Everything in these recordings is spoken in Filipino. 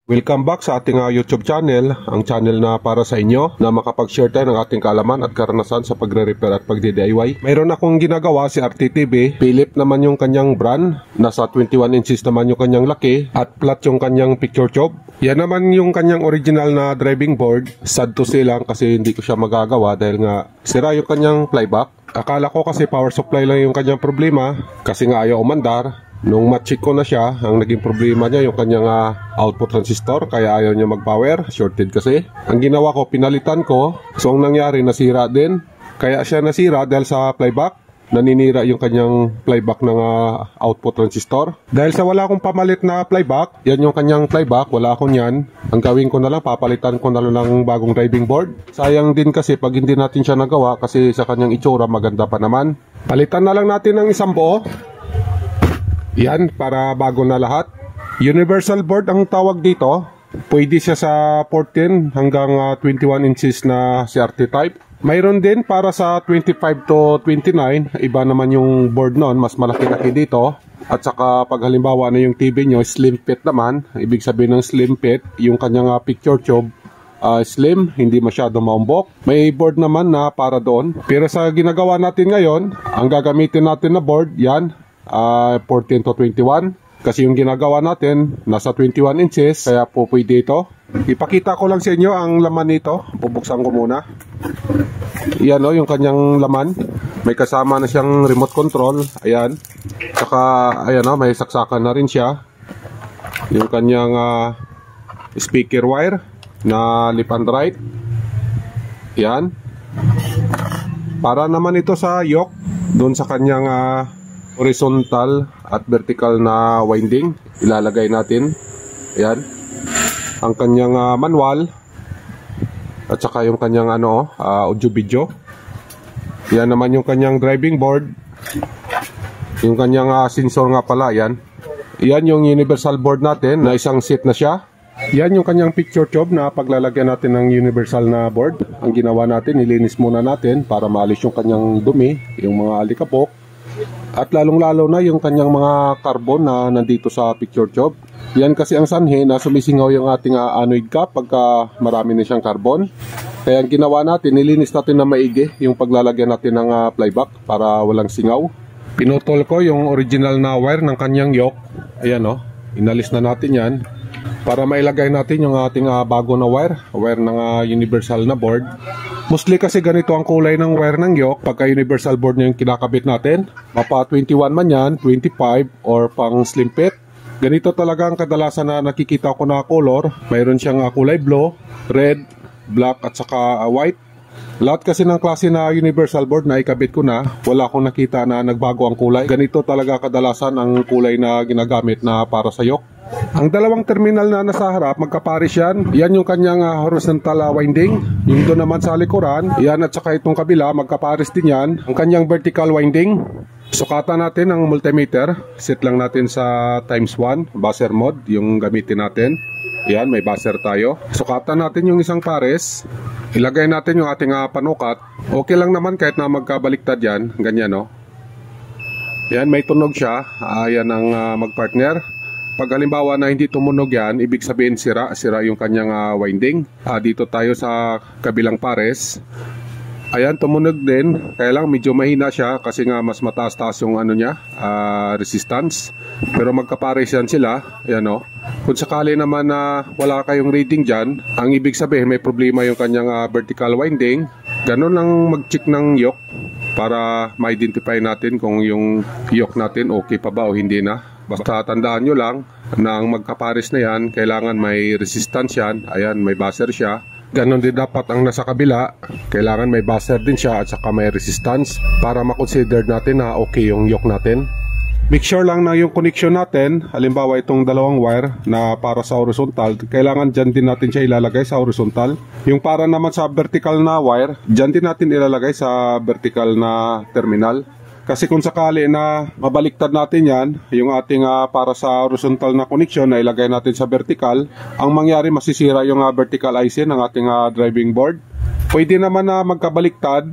Welcome back sa ating YouTube channel, ang channel na para sa inyo na makapag-share tayo ng ating kaalaman at karanasan sa pagre-repair at pagdi-DIY. Mayroon akong ginagawa si RTTV, Philip naman yung kanyang brand, nasa 21 inches naman yung kanyang laki at flat yung kanyang picture tube. Yan naman yung kanyang original na driving board. Sad to say lang kasi hindi ko siya magagawa dahil nga sira yung kanyang flyback. Akala ko kasi power supply lang yung kanyang problema kasi nga ayaw umandar. Nung ma-check ko na siya, ang naging problema niya yung kanyang output transistor, kaya ayaw niya mag-power, shorted kasi. Ang ginawa ko, pinalitan ko, so ang nangyari, nasira din. Kaya siya nasira dahil sa flyback, naninira yung kanyang flyback ng output transistor. Dahil sa wala akong pamalit na flyback, yan yung kanyang flyback, wala akong yan. Ang gawin ko na lang, papalitan ko na lang ng bagong driving board. Sayang din kasi pag hindi natin siya nagawa, kasi sa kanyang itsura, maganda pa naman. Palitan na lang natin ng isang buo. Yan, para bago na lahat. Universal board ang tawag dito. Pwede siya sa 14 hanggang 21 inches na CRT type. Mayroon din para sa 25 to 29. Iba naman yung board noon, mas malaki-laki dito. At saka pag halimbawa na yung TV nyo, slim fit naman. Ibig sabihin ng slim fit, yung kanyang picture tube slim, hindi masyado maumbok. May board naman na para doon. Pero sa ginagawa natin ngayon, ang gagamitin natin na board, yan. 14 to 21 kasi yung ginagawa natin nasa 21 inches kaya po pwede ito. Ipakita ko lang sa inyo ang laman nito. Bubuksan ko muna. Yan o, yung kanyang laman. May kasama na siyang remote control. Ayan. Saka ayan o, may saksakan na rin siya. Yung kanyang speaker wire na left and right. Yan. Para naman ito sa yoke doon sa kanyang horizontal at vertical na winding, ilalagay natin. Ayan. Ang kanyang manual at saka yung kanyang audio video. Yan naman yung kanyang driving board. Yung kanyang sensor nga pala, yan. Yan yung universal board natin na isang set na siya. Yan yung kanyang picture tube na paglalagyan natin ng universal na board. Ang ginawa natin, nilinis muna natin para maalis yung kanyang dumi, yung mga alikabok. At lalong-lalo na yung kanyang mga carbon na nandito sa picture tube. Yan kasi ang sanhi na sumisingaw yung ating anoid cap pagka marami na siyang carbon. Kaya ang ginawa natin, nilinis natin na maigi yung paglalagyan natin ng flyback para walang singaw. Pinutol ko yung original na wire ng kanyang yoke. Ayan o, inalis na natin yan. Para mailagay natin yung ating bago na wire ng universal na board. Mostly kasi ganito ang kulay ng wire ng yoke pagka universal board na yung kinakabit natin. Mapa 21 man yan, 25 or pang slim fit. Ganito talaga ang kadalasan na nakikita ko na color. Mayroon siyang kulay blue, red, black at saka white. Lahat kasi ng klase na universal board na ikabit ko na, wala akong nakita na nagbago ang kulay. Ganito talaga kadalasan ang kulay na ginagamit na para sa yoke. Ang dalawang terminal na nasa harap, magkapares yan. Yan yung kanyang horizontal winding. Yung doon naman sa likuran, yan at saka itong kabila, magkapares din yan. Ang kanyang vertical winding. Sukatan natin ang multimeter. Set lang natin sa times 1, buzzer mode, yung gamitin natin. Yan, may buzzer tayo. Sukatan natin yung isang pares. Ilagay natin yung ating panukat. Okay lang naman kahit na magkabaliktad yan. Ganyan o. Yan, may tunog siya. Yan ang magpartner. Pag halimbawa na hindi tumunog yan, ibig sabihin sira yung kanyang winding. Dito tayo sa kabilang pares. Ayan, tumunog din. Kaya lang medyo mahina siya kasi nga mas mataas-taas yung resistance. Pero magkapares yan sila. Ayan o. Kung sakali naman na wala kayong reading dyan, ang ibig sabihin may problema yung kanyang vertical winding. Ganun lang mag-check ng yoke para ma-identify natin kung yung yoke natin okay pa ba o hindi na. Basta tandaan nyo lang na ang magkapares na yan, kailangan may resistance yan. Ayan, may buzzer siya. Ganon din dapat ang nasa kabila. Kailangan may buzzer din siya at saka may resistance para makonsider natin na okay yung yoke natin. Make sure lang na yung connection natin, halimbawa itong dalawang wire na para sa horizontal, kailangan dyan din natin siya ilalagay sa horizontal. Yung para naman sa vertical na wire, dyan din natin ilalagay sa vertical na terminal. Kasi kung sakali na mabaliktad natin yan, yung ating para sa horizontal na connection na ilagay natin sa vertical, ang mangyari masisira yung vertical IC ng ating driving board. Pwede naman na magkabaliktad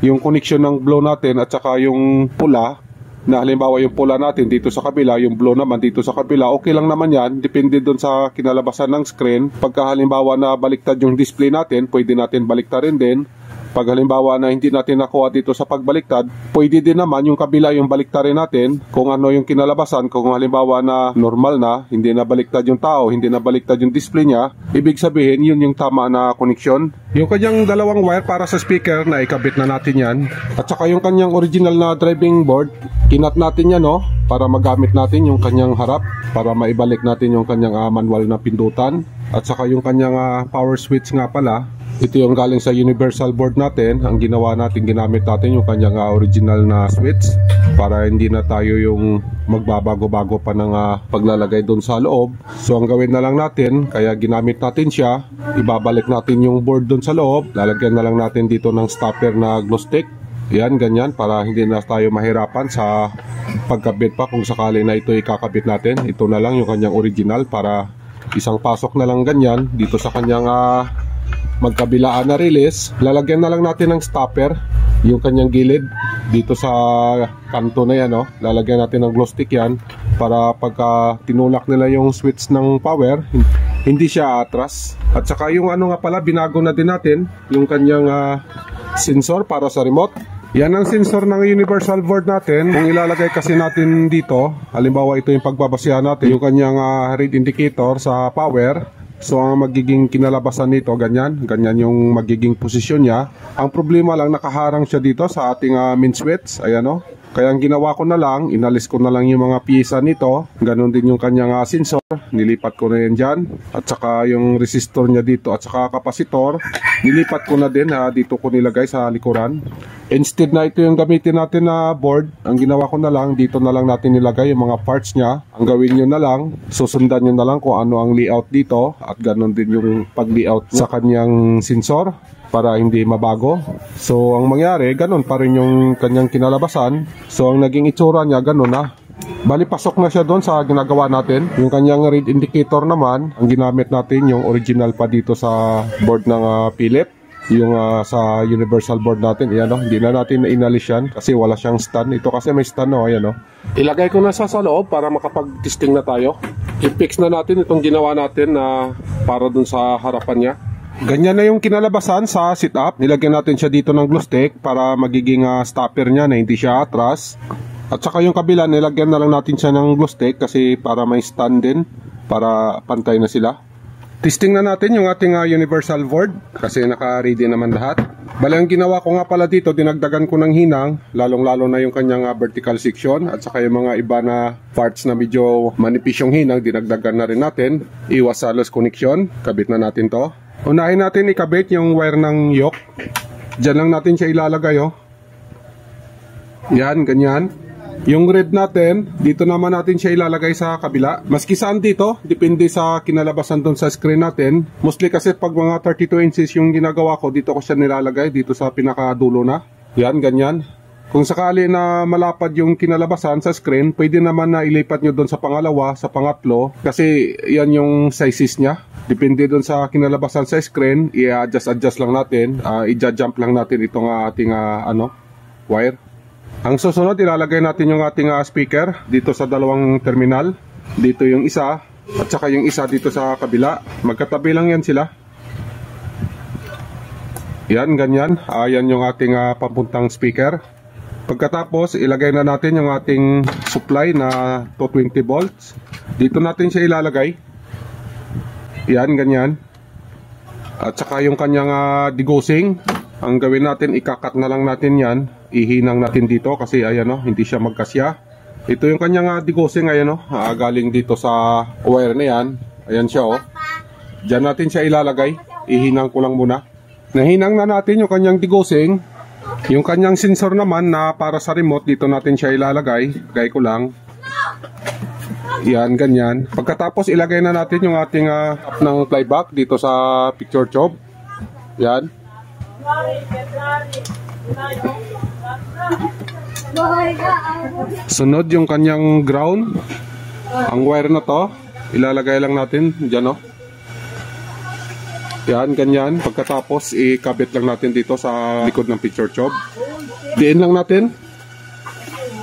yung connection ng blue natin at saka yung pula. na halimbawa yung pula natin dito sa kabila, yung blue naman dito sa kabila, okay lang naman yan. Depende dun sa kinalabasan ng screen. Pagka halimbawa na baliktad yung display natin, pwede natin baliktarin din. Pag halimbawa na hindi natin nakuha dito sa pagbaliktad, pwede din naman yung kabila yung baliktarin natin kung ano yung kinalabasan. Kung halimbawa na normal na, hindi na baliktad yung tao, hindi na baliktad yung display niya, ibig sabihin yun yung tama na connection. Yung kanyang dalawang wire para sa speaker na ikabit na natin yan. At saka yung kanyang original na driving board, kinat natin yan para magamit natin yung kanyang harap, para maibalik natin yung kanyang manual na pindutan. At saka yung kanyang power switch nga pala, ito yung galing sa universal board natin. Ang ginawa natin, ginamit natin yung kanyang original na switch para hindi na tayo yung magbabago-bago pa ng paglalagay doon sa loob. So ang gawin na lang natin, kaya ginamit natin siya, ibabalik natin yung board doon sa loob, lalagyan na lang natin dito ng stopper na glow stick. Yan, ganyan, para hindi na tayo mahirapan sa pagkabit pa kung sakali na ito ikakabit natin. Ito na lang yung kanyang original, para isang pasok na lang ganyan dito sa kanyang magkabilaan na release. Lalagyan na lang natin ng stopper yung kanyang gilid dito sa kanto na yan. Lalagyan natin ng glow stick yan para pagka tinulak nila yung switch ng power, hindi siya atras. At saka yung nga pala, binago na din natin yung kanyang sensor para sa remote. Yan ang sensor ng universal board natin. Kung ilalagay kasi natin dito, halimbawa ito yung pagbabasihan natin, yung kanyang read indicator sa power. So ang magiging kinalabasan nito, ganyan yung magiging posisyon niya. Ang problema lang, nakaharang siya dito sa ating main switch. Ayan Kaya ang ginawa ko na lang, inalis ko na lang yung mga piyesa nito. Ganon din yung kanyang sensor, nilipat ko na yan dyan. At saka yung resistor niya dito at saka kapasitor, nilipat ko na din, dito ko nilagay sa likuran. Instead na ito yung gamitin natin na board, ang ginawa ko na lang, dito na lang natin nilagay yung mga parts niya. Ang gawin nyo na lang, susundan nyo na lang kung ano ang layout dito, at ganon din yung pag-layout sa kanyang sensor para hindi mabago. So ang mangyari, ganon pa rin yung kanyang kinalabasan. So ang naging itsura niya, ganon na. Bali, pasok na siya doon sa ginagawa natin. Yung kanyang read indicator naman, ang ginamit natin yung original pa dito sa board ng Philips. Yung sa universal board natin, hindi na natin inalis yan kasi wala siyang stand. Ito kasi may stand, ilagay ko na sa loob para makapag-testing na tayo. I-fix na natin itong ginawa natin na para dun sa harapan niya. Ganyan na yung kinalabasan sa setup. Nilagyan natin siya dito ng glow stick para magiging stopper niya na hindi siya atras. At saka yung kabila, nilagyan na lang natin siya ng glow stick kasi para may stand din, para pantay na sila. Testing na natin yung ating universal board kasi naka-ready naman lahat. Bali, ang ginawa ko nga pala dito, dinagdagan ko ng hinang, lalong-lalo na yung kanyang vertical section at saka yung mga iba na parts na medyo manipis yung hinang, dinagdagan na rin natin. Iwas sa loose connection, kabit na natin to. Unahin natin ikabit yung wire ng yoke. Diyan lang natin siya ilalagay. Yan, ganyan. Yung red natin, dito naman natin siya ilalagay sa kabila. Maski saan dito, depende sa kinalabasan doon sa screen natin. Mostly kasi pag mga 32 inches yung ginagawa ko, dito ko siya nilalagay, dito sa pinakadulo na. Yan, ganyan. Kung sakali na malapad yung kinalabasan sa screen, pwede naman na ilipat nyo doon sa pangalawa, sa pangatlo. Kasi yan yung sizes niya. Depende doon sa kinalabasan sa screen, i-adjust lang natin. I-jump lang natin itong ating wire. Ang susunod, ilalagay natin yung ating speaker dito sa dalawang terminal. Dito yung isa at saka yung isa dito sa kabila. Magkatabi lang yan sila. Yan, ganyan. Yan yung ating papuntang speaker. Pagkatapos, ilagay na natin yung ating supply na 220 volts. Dito natin siya ilalagay. Yan, ganyan. At saka yung kanyang degaussing. Ang gawin natin, ikakat na lang natin yan. Ihinang natin dito kasi hindi siya magkasya. Ito yung kanyang degaussing, galing dito sa wire na yan. Ayan siya, Diyan natin siya ilalagay. Ihinang ko lang muna. Nahinang na natin yung kanyang degaussing. Yung kanyang sensor naman na para sa remote, dito natin siya ilalagay. Lagay ko lang. Yan, ganyan. Pagkatapos, ilagay na natin yung ating ng flyback dito sa picture tube. Yan. Sunod yung kanyang ground. Ang wire na to, ilalagay lang natin dyan, Yan, ganyan. Pagkatapos, ikabit lang natin dito sa likod ng picture tube. Diin lang natin.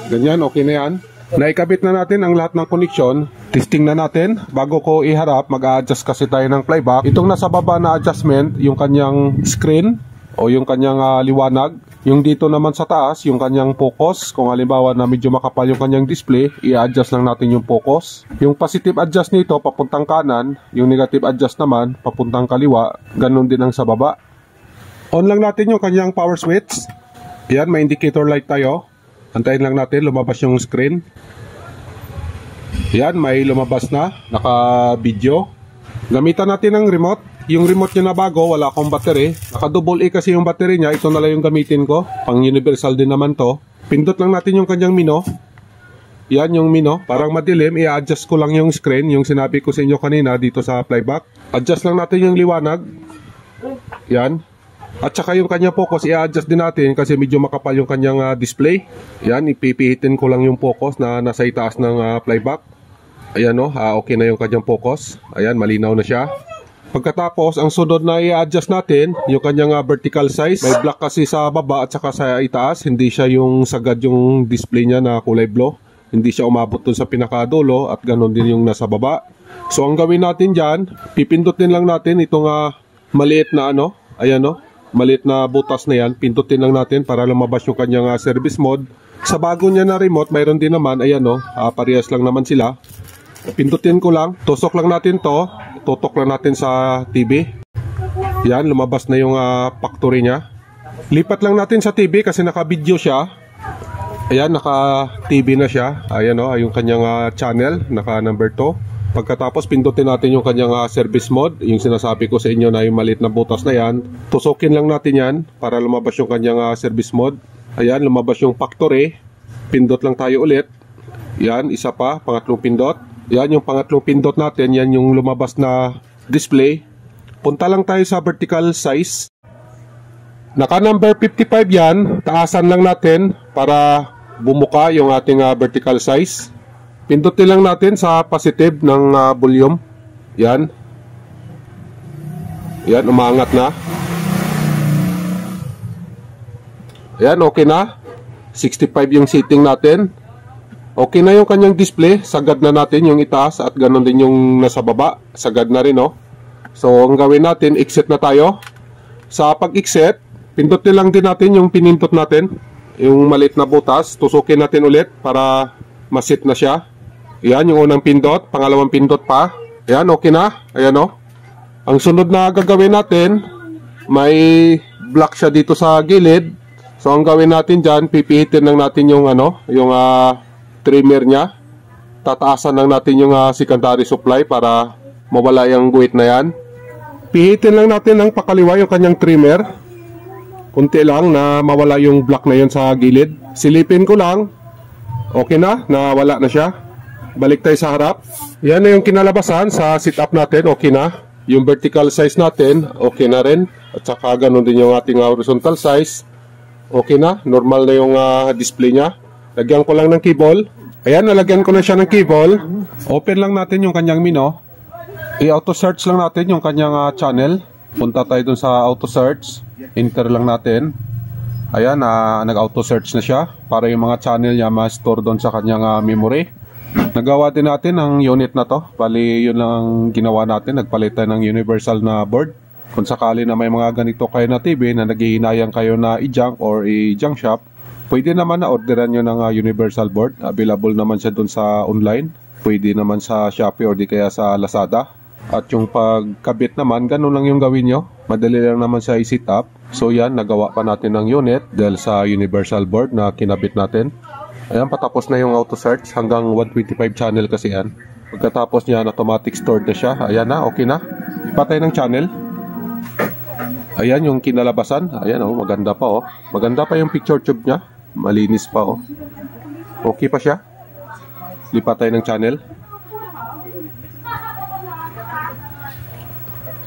Ganyan, okay na yan. Naikabit na natin ang lahat ng connection. Testing na natin. Bago ko iharap, mag-a-adjust kasi tayo ng flyback. Itong nasa baba na adjustment, yung kanyang screen o yung kanyang liwanag. Yung dito naman sa taas, yung kanyang focus. Kung halimbawa na medyo makapal yung kanyang display, i-adjust lang natin yung focus. Yung positive adjust nito, papuntang kanan. Yung negative adjust naman, papuntang kaliwa. Ganon din ang sa baba. On lang natin yung kanyang power switch. Yan, may indicator light tayo. Antayin lang natin, lumabas yung screen. Yan, may lumabas na, naka-video. Gamitan natin ang remote. Yung remote niya na bago, wala akong battery. Naka-double A kasi yung battery niya, ito na lang yung gamitin ko. Pang universal din naman to. Pindot lang natin yung kanyang mino. Yan yung mino, parang madilim, i-adjust ko lang yung screen. Yung sinabi ko sa inyo kanina dito sa flyback. Adjust lang natin yung liwanag. Yan. At saka yung kanyang focus, i-adjust din natin kasi medyo makapal yung kanyang display. Yan, ipipihitin ko lang yung focus na nasa itaas ng flyback. Ayan o, okay na yung kanyang focus. Ayan, malinaw na siya. Pagkatapos, ang sunod na i-adjust natin, yung kanyang vertical size. May black kasi sa baba at saka sa itaas. Hindi siya yung sagad yung display niya na kulay blue. Hindi siya umabot dun sa pinakadulo at ganon din yung nasa baba. So, ang gawin natin dyan, pipindutin lang natin itong maliit na ayan o. Maliit na butas na yan, pindutin lang natin para lumabas yung kanyang service mode. Sa bago niya na remote, mayroon din naman, ayan parehas lang naman sila. Pindutin ko lang, tusok lang natin to, tutok lang natin sa TV. Yan, lumabas na yung factory niya. Lipat lang natin sa TV kasi naka-video siya. Ayan, naka-TV na siya. Ayan yung kanyang channel, naka-number 2. Pagkatapos pindutin natin yung kanyang service mode, yung sinasabi ko sa inyo na yung maliit na butas na yan. Tusukin lang natin yan para lumabas yung kanyang service mode. Ayan, lumabas yung factory. Pindot lang tayo ulit. Yan, isa pa, pangatlong pindot. Yan, yung pangatlong pindot natin, yan yung lumabas na display. Punta lang tayo sa vertical size. Naka number 55 yan, taasan lang natin para bumuka yung ating vertical size. Pindutin lang natin sa positive ng volume. Yan. Yan, umaangat na. Yan, okay na. 65 yung setting natin. Okay na yung kanyang display. Sagad na natin yung itaas at ganon din yung nasa baba. Sagad na rin, So, ang gawin natin, exit na tayo. Sa pag-exit, pindutin lang din natin yung pinindot natin. Yung maliit na butas. Tusukin natin ulit para masit na siya. Yan, yung unang pindot, pangalawang pindot pa. Yan, okay na. Ayan Ang sunod na gagawin natin, may block siya dito sa gilid. So, ang gawin natin dyan, pipihitin lang natin yung yung trimmer niya. Tataasan lang natin yung secondary supply para mawala yung guhit na yan. Pihitin lang natin ng pakaliwa yung kanyang trimmer. Kunti lang na mawala yung block na yun sa gilid. Silipin ko lang. Okay na, nawala na siya. Balik tayo sa harap. Yan na yung kinalabasan sa setup natin. Okay na. Yung vertical size natin, okay na rin. At saka ganun din yung ating horizontal size. Okay na. Normal na yung display niya. Lagyan ko lang ng cable. Ayan, nalagyan ko na siya ng cable. Open lang natin yung kanyang menu. I-auto search lang natin yung kanyang channel. Punta tayo dun sa auto search. Enter lang natin. Ayan, nag-auto search na siya. Para yung mga channel niya ma-store dun sa kanyang memory. Nagawa din natin ang unit na to. Bali, yun lang ang ginawa natin. Nagpalit tayo ng universal na board. Kung sakali na may mga ganito kayo na TV na naghihinayang kayo na i-junk or i-junk shop, pwede naman na orderan nyo ng universal board. Available naman siya dun sa online. Pwede naman sa Shopee or di kaya sa Lazada. At yung pagkabit naman, ganun lang yung gawin nyo. Madali lang naman siya i-set up. So yan, nagawa pa natin ng unit dahil sa universal board na kinabit natin. Ayan, patapos na yung auto search. Hanggang 125 channel kasi yan. Pagkatapos niya, automatic stored na siya. Ayan na, okay na. Ipatay ng channel. Ayan yung kinalabasan. Ayan maganda pa Maganda pa yung picture tube niya. Malinis pa Okay pa siya. Lipat tayo ng channel.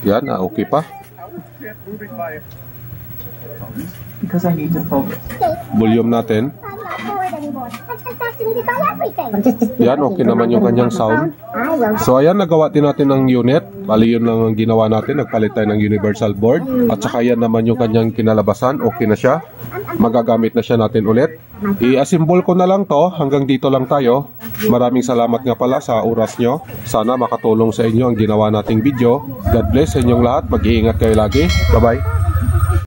Yan, okay pa. Because I need to focus. Volume natin. I'm not bored anymore. I'm fascinated by everything. Yan, okay naman yung kanyang sound. So ayan, nagawa din natin ng unit. Bali yun lang ang ginawa natin. Nagpalit tayo ng universal board. At saka yan naman yung kanyang kinalabasan. Okay na siya. Magagamit na siya natin ulit. I-assemble ko na lang to. Hanggang dito lang tayo. Maraming salamat nga pala sa oras nyo. Sana makatulong sa inyo ang ginawa nating video. God bless sa inyong lahat. Mag-iingat kayo lagi. Bye-bye.